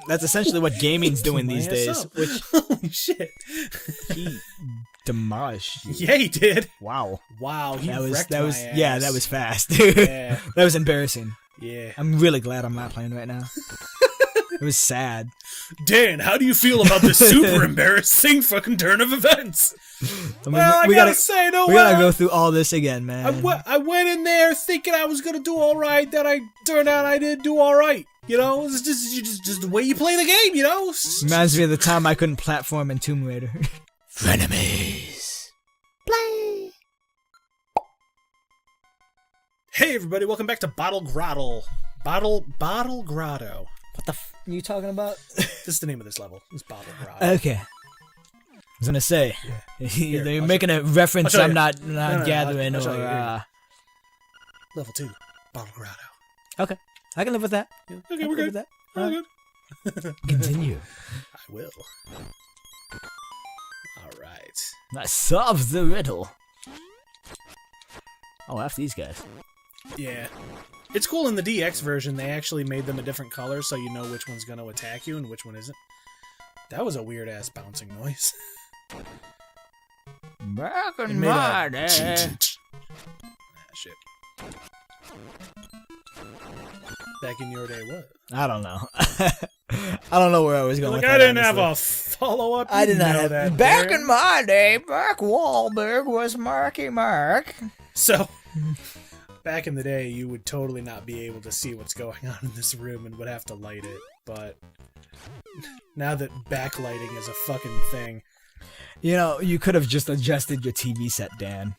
That's essentially what gaming's doing these days. Which, holy shit. he demolished you. Yeah, he did. Wow. Wow, he That was wrecked that my was ass. yeah, that was fast, dude. Yeah. That was embarrassing. Yeah. I'm really glad I'm not playing right now. It was sad. Dan, how do you feel about this super embarrassing fucking turn of events? I mean, Well, we gotta gotta say, no we gotta go through all this again, man. I went in there thinking I was gonna do all right. Then I turned out I didn't do all right. You know, it's just the way you play the game. You know. Reminds me of the time I couldn't platform in Tomb Raider. Frenemies. Play. Hey everybody, welcome back to Bottle Grotto. Bottle Grotto. What the are you talking about? This is the name of this level. It's Bottle Grotto. Okay. I was gonna say, Here, they're I'll making a reference show I'm you. not No, gathering, I'll show you. or Level 2, Bottle Grotto. okay, I can live with that. Yeah. I Okay, can we're live with good. that. We're good. Continue. I will. All right. I solved the riddle. Oh, F these guys. Yeah. It's cool in the DX version, they actually made them a different color so you know which one's going to attack you and which one isn't. That was a weird-ass bouncing noise. Back It in made my a day. Shit. Back in your day, what? I don't know. I don't know where I was going Like, with I that, didn't have honestly. a follow-up. I did not know have that. Back Darren. in my day, Mark Wahlberg was Marky Mark. So, back in the day, you would totally not be able to see what's going on in this room and would have to light it. But now that backlighting is a fucking thing, You know, you could have just adjusted your TV set, Dan.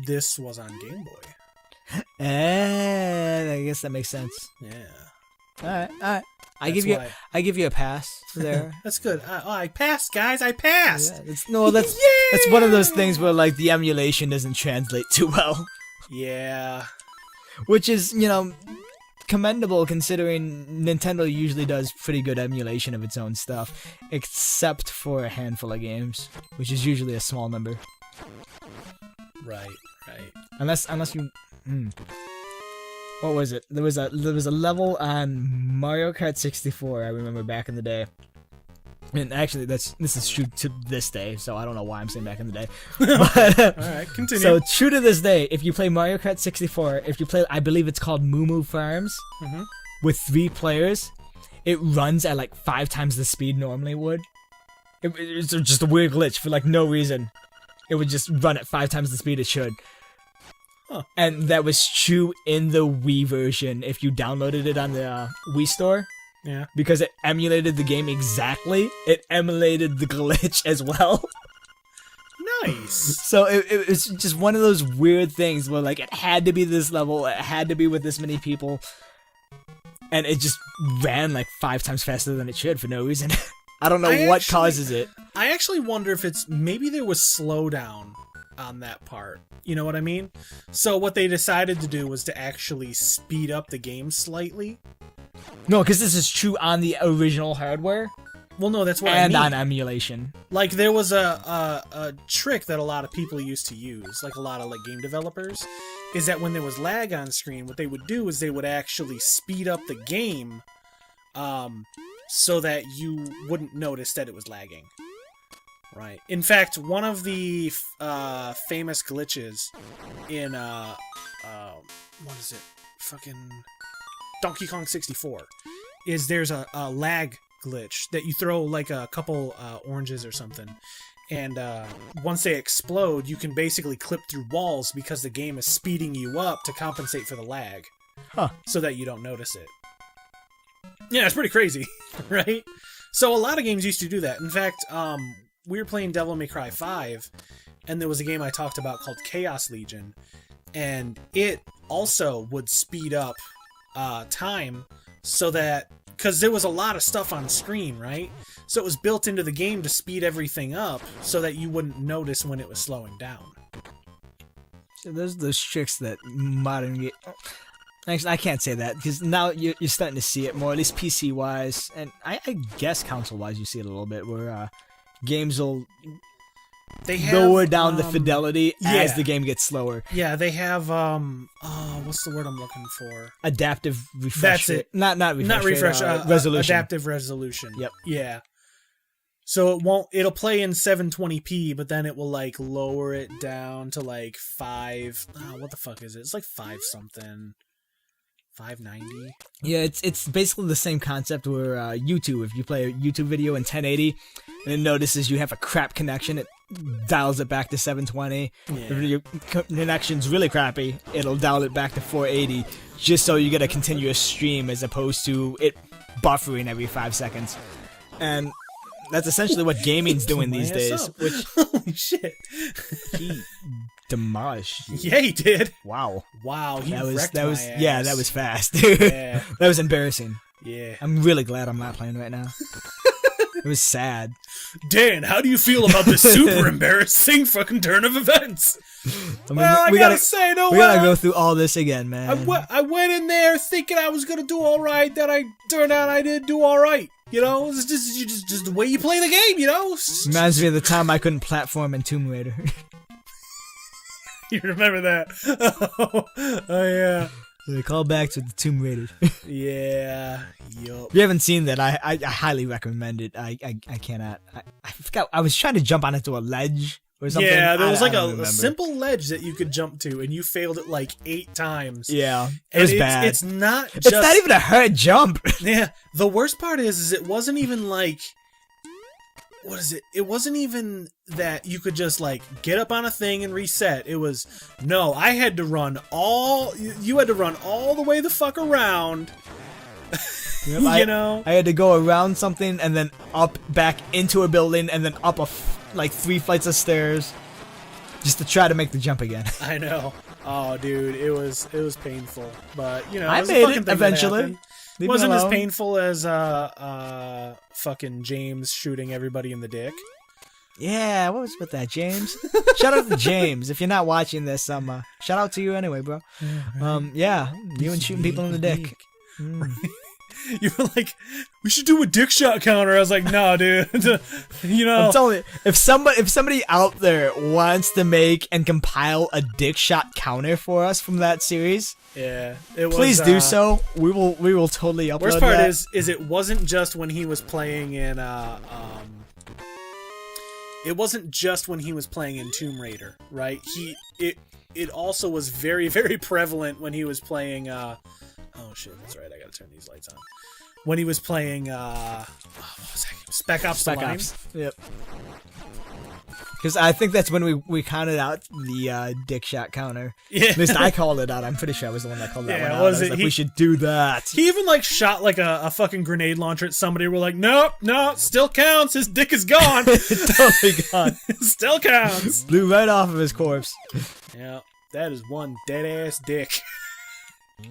this was on Game Boy. And I guess that makes sense. Yeah. All right. I That's why. give you a pass there. That's good. I passed, guys. I passed. Yeah, that's one of those things where like the emulation doesn't translate too well, Yeah. which is, you know, commendable considering Nintendo usually does pretty good emulation of its own stuff, except for a handful of games, which is usually a small number. Right. Unless you what was it? There was a level on Mario Kart 64 I remember back in the day. And actually this is true to this day, so I don't know why I'm saying back in the day. But, All right. Continue. so true to this day, if you play Mario Kart 64, if you play, I believe it's called Moo Moo Farms, Mhm. with 3 players, it runs at like 5 times the speed normally would. It's just a weird glitch for like no reason. It would just run at 5 times the speed it should. Huh. And that was true in the Wii version if you downloaded it on the Wii Store. Yeah. Because it emulated the game exactly. It emulated the glitch as well. Nice. So it was just one of those weird things where like it had to be this level, it had to be with this many people, and it just ran like 5 times faster than it should for no reason. I don't know what causes it. I actually wonder if it's maybe there was slowdown on that part. You know what I mean? So what they decided to do was to actually speed up the game slightly. No, because this is true on the original hardware Well, no, that's what and I mean. on emulation. Like there was a trick that a lot of people used to use, like a lot of like game developers, is that when there was lag on screen, what they would do is they would actually speed up the game, so that you wouldn't notice that it was lagging. Right. In fact, one of the famous glitches in what is it? Fucking Donkey Kong 64 is there's a lag glitch that you throw like a couple oranges or something, and once they explode, you can basically clip through walls because the game is speeding you up to compensate for the lag, so that you don't notice it. Yeah, it's pretty crazy, right? So a lot of games used to do that. In fact, we were playing Devil May Cry 5, and there was a game I talked about called Chaos Legion, and it also would speed up time so that, because there was a lot of stuff on screen, right? So it was built into the game to speed everything up so that you wouldn't notice when it was slowing down. So there's those tricks that modern actually, I can't say that because now you're starting to see it more, at least PC wise, and I guess console wise you see it a little bit where games will They have, lower down the fidelity as yeah. the game gets slower. Yeah, they have what's the word I'm looking for? Adaptive refresh. That's it. Not refresh. Not refresh. Resolution. Adaptive resolution. Yep. Yeah. So it'll play in 720p, but then it will like lower it down to like 5. What the fuck is it? It's like 5 something. 590. Yeah, it's basically the same concept where YouTube, if you play a YouTube video in 1080 and it notices you have a crap connection, it dials it back to 720. Yeah. If your connection's really crappy, it'll dial it back to 480 just so you get a continuous stream as opposed to it buffering every 5 seconds. And that's essentially what gaming's doing these days. Which, holy shit. he demolished. Yeah, he did. Wow. Wow, he That wrecked was my ass. yeah, that was fast. Yeah. That was embarrassing. Yeah. I'm really glad I'm not playing right now. It was sad. Dan, how do you feel about this super embarrassing fucking turn of events? I mean, Well, I gotta say, no we way. gotta go through all this again, man. I went in there thinking I was gonna do all right. Then I turned out I didn't do all right. You know, it's just the way you play the game. You know. Reminds me of the time I couldn't platform in Tomb Raider. You remember that? Oh yeah. They call back to the Tomb Raider. Yeah. Yup. If you haven't seen that, I highly recommend it. I cannot. I forgot. I was trying to jump onto a ledge or something. Yeah, there was like I don't a remember. simple ledge that you could jump to, and you failed it like 8 times. Yeah, it And was bad. It's not just. It's not even a hard jump. Yeah. The worst part is it wasn't even like. What is it? It wasn't even that you could just like get up on a thing and reset. It was no. I had to run all. You had to run all the way the fuck around. Yep, You know. I had to go around something and then up back into a building and then up like 3 flights of stairs just to try to make the jump again. I know. Oh, dude, it was painful, but you know, I it was a made fucking it thing that eventually. happened. Leave me Wasn't as alone. painful as fucking James shooting everybody in the dick. Yeah, what was with that, James? Shout out to James. If you're not watching this, shout out to you anyway, bro. Yeah, you and shooting people in the dick. You were like, we should do a dick shot counter. I was like, no, dude. You know, I'm telling you, if somebody out there wants to make and compile a dick shot counter for us from that series, yeah, it was, please do so. We will totally upload Worst part that. is it wasn't just when he was playing in it wasn't just when he was playing in Tomb Raider, right? It also was very, very prevalent when he was playing oh shit, that's right, I gotta turn these lights on. When he was playing what was that game? Spec Ops The Line. Yep. Because I think that's when we counted out the dick shot counter. Yeah. At least I called it out. I'm pretty sure I was the one that called that Yeah, one out. was I was it? like, we should do that. He even like shot like a fucking grenade launcher at somebody. We're like, nope, still counts. His dick is gone. Totally gone. Still counts. Blew right off of his corpse. Yeah, that is one dead ass dick. I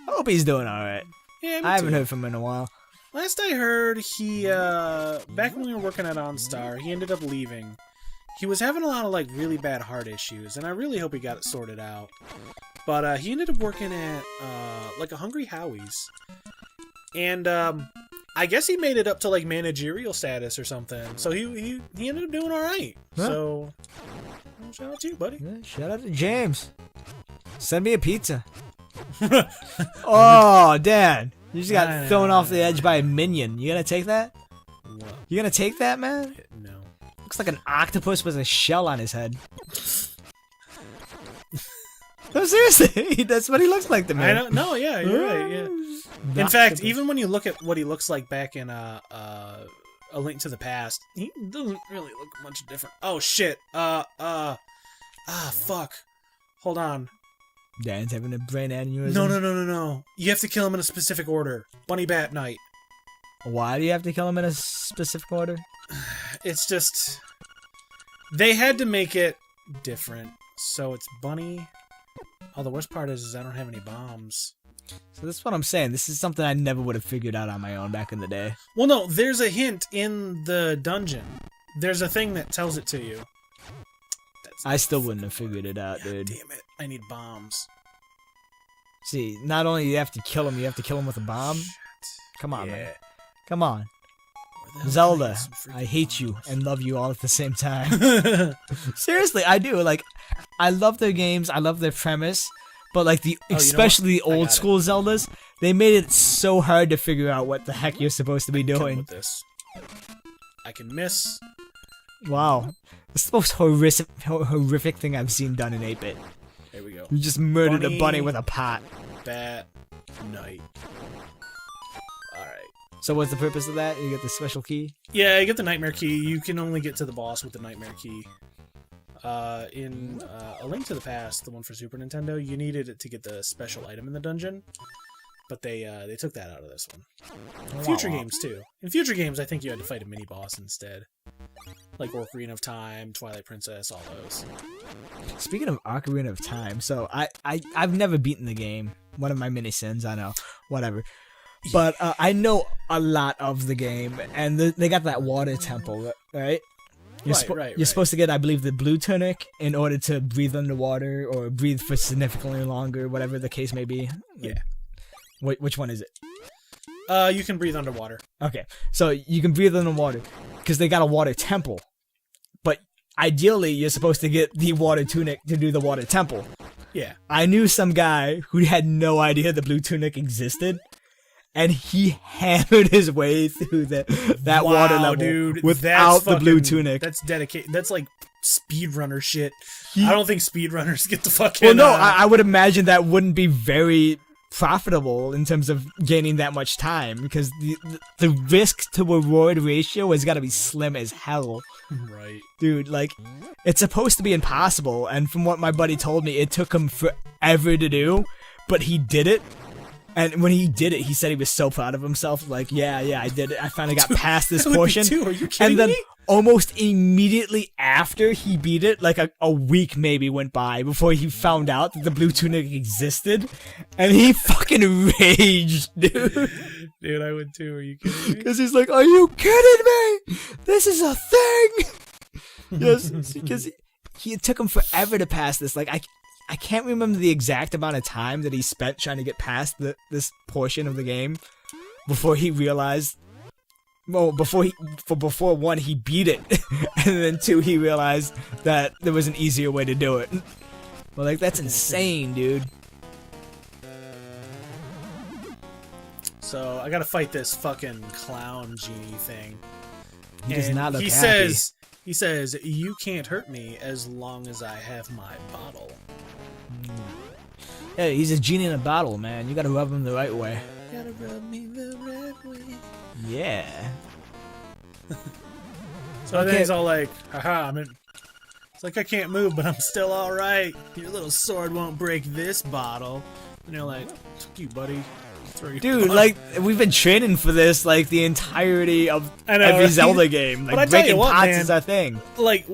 hope he's doing alright. Yeah, me I haven't too. heard from him in a while. Last I heard, he back when we were working at OnStar, he ended up leaving. He was having a lot of like really bad heart issues, and I really hope he got it sorted out. But he ended up working at like a Hungry Howie's, and I guess he made it up to like managerial status or something. So he ended up doing all right. Huh. So well, shout out to you, buddy. Yeah, shout out to James. Send me a pizza. Oh, Dan. You just got thrown off the edge by a minion. You gonna take that? What? You gonna take that, man? No. Looks like an octopus with a shell on his head. No, seriously. That's what he looks like to me. I don't know. Yeah, you're right. Yeah. In fact, even when you look at what he looks like back in A Link to the Past, he doesn't really look much different. Oh shit. Fuck. Hold on. Dan's having a brain aneurysm. No. You have to kill him in a specific order. Bunny Bat Night. Why do you have to kill him in a specific order? It's just they had to make it different. So it's Bunny. Oh, the worst part is I don't have any bombs. So that's what I'm saying. This is something I never would have figured out on my own back in the day. Well, no, there's a hint in the dungeon. There's a thing that tells it to you. I still wouldn't have figured it out, dude. Damn it. I need bombs. See, not only do you have to kill him, you have to kill him with a bomb. Shit. Come on, Yeah. man. Come on. Zelda, I hate you and love you all at the same time. Seriously, I do. Like, I love their games. I love their premise. But like especially the old school Zeldas, they made it so hard to figure out what the heck you're supposed to be doing. With this. I can miss. Wow, it's the most horrific thing I've seen done in 8-bit. There we go. You just murdered a bunny with a pot. Bat night. Alright. So what's the purpose of that? You get the special key? Yeah, you get the nightmare key. You can only get to the boss with the nightmare key. In A Link to the Past, the one for Super Nintendo, you needed it to get the special item in the dungeon. But they took that out of this one. Future games, too. In future games, I think you had to fight a mini-boss instead. Like Ocarina of Time, Twilight Princess, all those. Speaking of Ocarina of Time, so I've never beaten the game. One of my many sins, I know. Whatever. But I know a lot of the game, and they got that water temple, right? You're supposed to get, I believe, the blue tunic in order to breathe underwater or breathe for significantly longer, whatever the case may be. Yeah. Which one is it? You can breathe underwater. Okay, so you can breathe underwater because they got a water temple. But ideally, you're supposed to get the water tunic to do the water temple. Yeah. I knew some guy who had no idea the blue tunic existed, and he hammered his way through that water level dude, without the blue tunic. That's dedicated. That's like speedrunner shit. I don't think speedrunners get the fucking... Well, no, I would imagine that wouldn't be very profitable in terms of gaining that much time, because the risk to reward ratio has got to be slim as hell. Right. Dude, like, it's supposed to be impossible, and from what my buddy told me, it took him forever to do, but he did it. And when he did it, he said he was so proud of himself. Like, yeah, I did it. I finally got past this portion. Are you kidding me? Almost immediately after he beat it, like a week maybe went by before he found out that the blue tunic existed, and he fucking raged, dude. Dude, I would too. Are you kidding me? Because he's like, "Are you kidding me? This is a thing." Yes, because it took him forever to pass this. Like, I can't remember the exact amount of time that he spent trying to get past this portion of the game before he realized. Well, before one, he beat it, and then two, he realized that there was an easier way to do it. Well, like, that's insane, dude. So I gotta fight this fucking clown genie thing. He does not look happy. He says, "You can't hurt me as long as I have my bottle." Yeah, he's a genie in a bottle, man. You gotta rub him the right way. Gotta rub me the right way. Yeah. So then he's all like, haha, it's like, I can't move, but I'm still alright. Your little sword won't break this bottle. And you're like, fuck you, buddy. Dude, like, we've been training for this, like, the entirety of every Zelda game. Like, breaking pots is our thing. Like,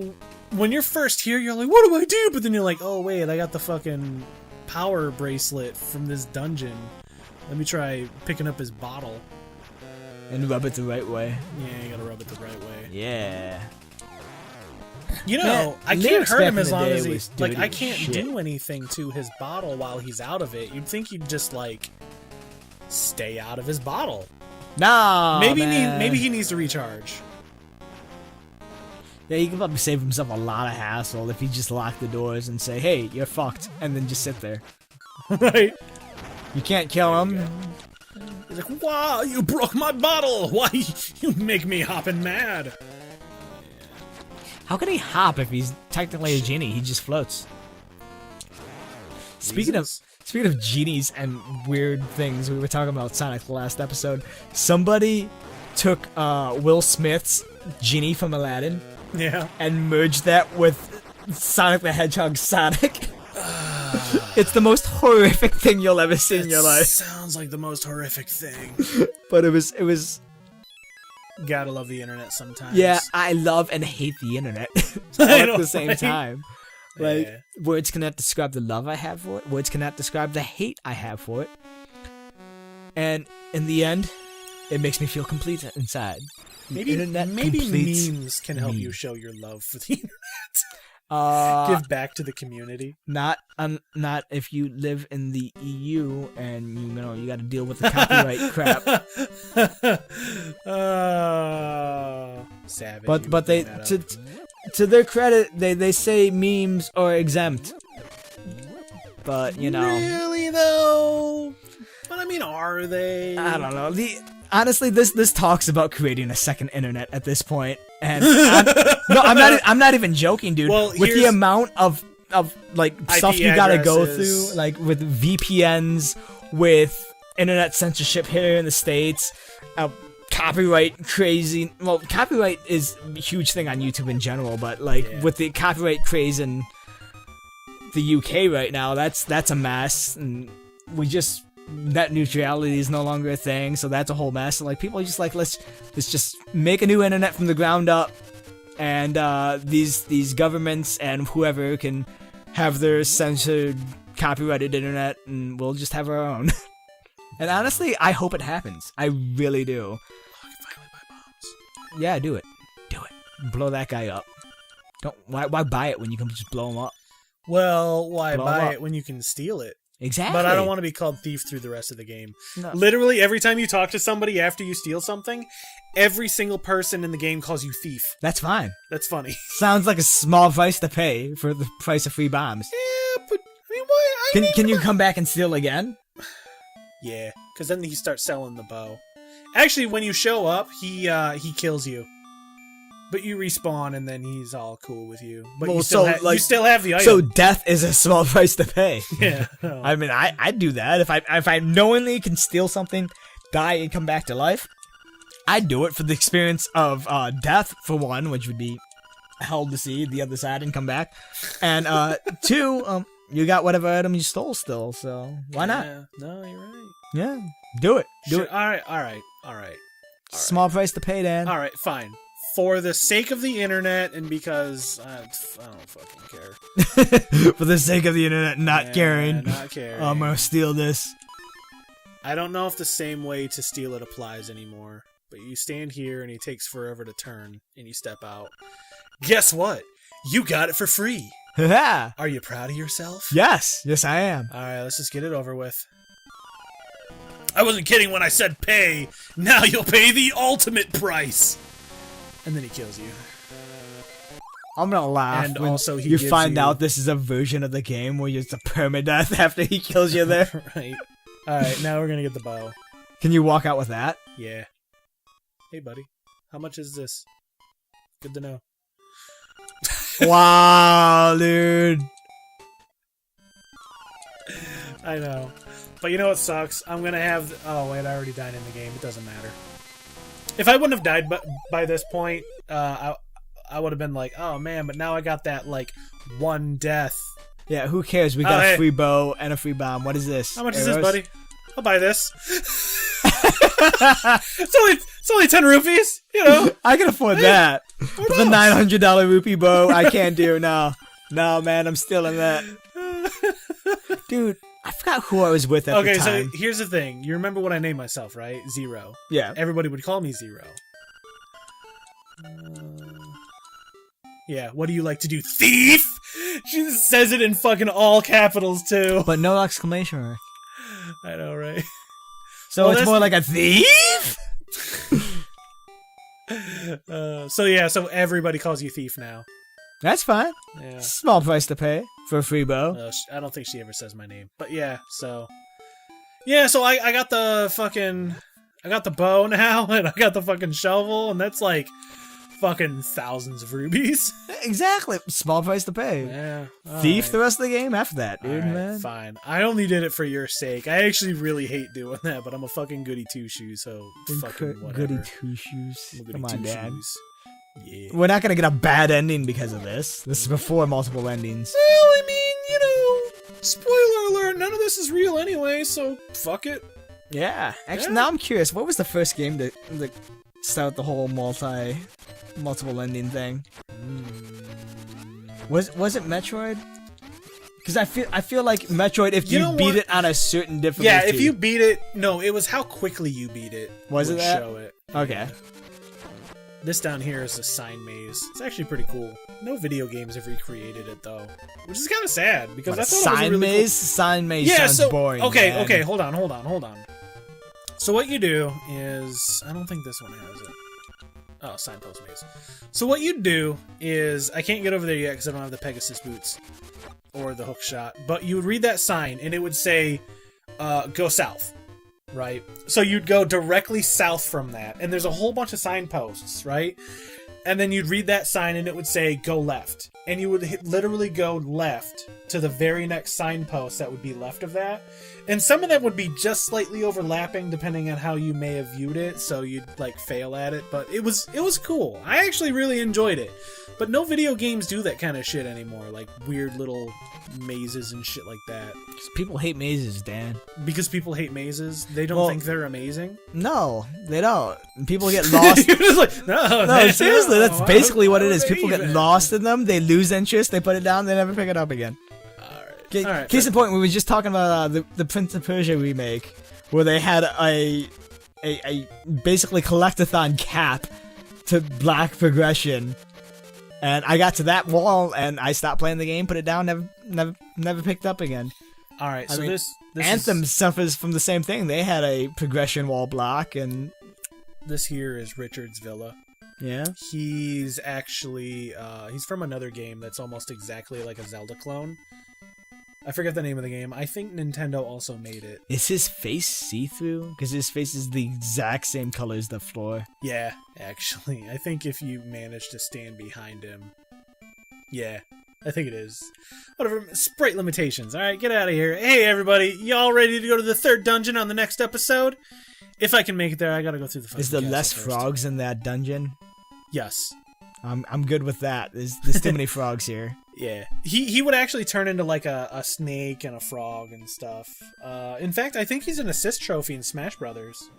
when you're first here, you're like, what do I do? But then you're like, oh, wait, I got the fucking power bracelet from this dungeon. Let me try picking up his bottle. And rub it the right way. Yeah, you gotta rub it the right way. Yeah. You know, man, I can't hurt him as long as he... Like, I can't do anything to his bottle while he's out of it. You'd think he'd just, like, stay out of his bottle. No, maybe he needs to recharge. Yeah, he could probably save himself a lot of hassle if he just locked the doors and say, hey, you're fucked, and then just sit there. Right. You can't kill him. He's like, wow, you broke my bottle! Why, you make me hopping mad! How can he hop if he's technically a genie? He just floats. Speaking of genies and weird things, we were talking about Sonic the last episode. Somebody took Will Smith's genie from Aladdin, and merged that with Sonic the Hedgehog Sonic. It's the most horrific thing you'll ever see in your life. Sounds like the most horrific thing. But it was. Gotta love the internet sometimes. Yeah, I love and hate the internet at the same time. Like, words cannot describe the love I have for it. Words cannot describe the hate I have for it. And in the end, it makes me feel complete inside. Maybe memes can help you show your love for the internet. Give back to the community. Not if you live in the EU and you got to deal with the copyright crap. savage. But they to their credit, they say memes are exempt. But you know, really though. But I mean, are they? I don't know. Honestly, this talks about creating a second internet at this point, and I'm not even joking, dude. Well, with the amount of like stuff IP you gotta go addresses. through, like with VPNs, with internet censorship here in the States, copyright crazy. Well, copyright is a huge thing on YouTube in general, but like with the copyright craze in the UK right now, that's a mess, and net neutrality is no longer a thing, so that's a whole mess. And like people are just like, let's just make a new internet from the ground up, and these governments and whoever can have their censored, copyrighted internet, and we'll just have our own. And honestly, I hope it happens. I really do. I can finally buy bombs. Yeah, do it. Blow that guy up. Why buy it when you can just blow him up? Well, why Blow buy up. it when you can steal it? Exactly. But I don't want to be called thief through the rest of the game. No. Literally, every time you talk to somebody after you steal something, every single person in the game calls you thief. That's fine. That's funny. Sounds like a small price to pay for the price of free bombs. Yeah, but I mean, why? Can you come back and steal again? Yeah, because then he starts selling the bow. Actually, when you show up, he kills you. But you respawn, and then he's all cool with you. But Well, you still you still have the item. So death is a small price to pay. Yeah. I mean, I'd do that if I knowingly can steal something, die, and come back to life. I'd do it for the experience of death, for one, which would be hell to see the other side and come back, and two, you got whatever item you stole still, so why not? Yeah. No, you're right. Yeah, do it. Do it. All right. Small price to pay, Dan. All right, fine. For the sake of the internet, and because I don't fucking care. For the sake of the internet, not caring. Not caring. I'm gonna steal this. I don't know if the same way to steal it applies anymore. But you stand here, and he takes forever to turn, and you step out. Guess what? You got it for free. Yeah. Are you proud of yourself? Yes, I am. All right, let's just get it over with. I wasn't kidding when I said pay. Now you'll pay the ultimate price. And then he kills you. I'm gonna laugh And when also he you gives find you- out this is a version of the game where it's a permadeath after he kills you there. Right. All right, now we're gonna get the bow. Can you walk out with that? Yeah. Hey, buddy. How much is this? Good to know. Wow, dude. I know. But you know what sucks? I'm gonna have... Oh, wait, I already died in the game. It doesn't matter. If I wouldn't have died by this point, I would have been like, oh, man, but now I got that, like, one death. Yeah, who cares? We got hey. a free bow and a free bomb. What is this? How much is this, Arrows? buddy? I'll buy this. It's only 10 rupees, you know. I can afford that. But the $900 rupee bow, I can't do. No, man, I'm stealing that. Dude, I forgot who I was with at the time. Okay, so here's the thing. You remember what I named myself, right? Zero. Yeah. Everybody would call me Zero. Yeah, what do you like to do? Thief! She says it in fucking all capitals, too. But no exclamation mark. I know, right? So Well, it's that's- more like a thief? So everybody calls you Thief now. That's fine. Yeah. Small price to pay for a free bow. I don't think she ever says my name. But yeah, so... Yeah, so I got the fucking... I got the bow now, and I got the fucking shovel, and that's like... fucking thousands of rubies. Exactly. Small price to pay. Yeah. Thief alright. the rest of the game after that, dude, Alright, man. Fine. I only did it for your sake. I actually really hate doing that, but I'm a fucking goody two-shoes, so fucking whatever. Goody two shoes. I'm a goody Come on, Dad. two-shoes. Yeah. We're not gonna get a bad ending because of this. This is before multiple endings. Well, I mean, you know, spoiler alert, none of this is real anyway, so fuck it. Yeah. Actually, Yeah. now I'm curious. What was the first game to start the whole multiple ending thing? Was it Metroid? Because I feel like Metroid, if You you, know beat what? it on a certain difficulty. Yeah, if you beat it, no, it was how quickly you beat it. Was it would that? show it. Okay. This down here is a sign maze. It's actually pretty cool. No video games have recreated it though, which is kind of sad because What, I a thought it was sign a really maze? Sign maze Yeah, sounds so boring. okay, man. okay, hold on. So what you do is, I don't think this one has it. Oh, signpost maze. So what you'd do is, I can't get over there yet because I don't have the Pegasus boots or the hook shot, but you would read that sign and it would say, go south, right? So you'd go directly south from that, and there's a whole bunch of signposts, right? And then you'd read that sign and it would say, go left. And you would literally go left to the very next signpost that would be left of that. And some of them would be just slightly overlapping depending on how you may have viewed it, so you'd like fail at it, but it was cool. I actually really enjoyed it. But no video games do that kind of shit anymore, like weird little mazes and shit like that. People hate mazes, Dan. Because people hate mazes? They don't think they're amazing? No, they don't. People get lost. You're just like, no, seriously, that's basically what it is. Why would People they get even? lost in them, they lose interest, they put it down, they never pick it up again. Alright, Case in point, we were just talking about the Prince of Persia remake, where they had a basically collectathon cap to black progression, and I got to that wall and I stopped playing the game, put it down, never picked up again. Alright, so I mean, this Anthem suffers from the same thing. They had a progression wall block, and this here is Richard's Villa. yeah. He's actually he's from another game that's almost exactly like a Zelda clone. I forget the name of the game. I think Nintendo also made it. Is his face see-through? Because his face is the exact same color as the floor. Yeah, actually. I think if you manage to stand behind him. Yeah, I think it is. Whatever, sprite limitations. Alright, get out of here. Hey everybody, y'all ready to go to the third dungeon on the next episode? If I can make it there, I gotta go through the fucking Is there castle less first. frogs in that dungeon? Yes. I'm good with that. There's too many frogs here. Yeah, he would actually turn into like a snake and a frog and stuff. In fact, I think he's an assist trophy in Smash Brothers.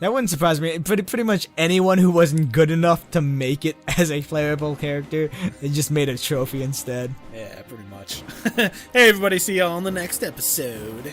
That wouldn't surprise me. Pretty much anyone who wasn't good enough to make it as a playable character, they just made a trophy instead. Yeah, pretty much. Hey everybody, see y'all on the next episode.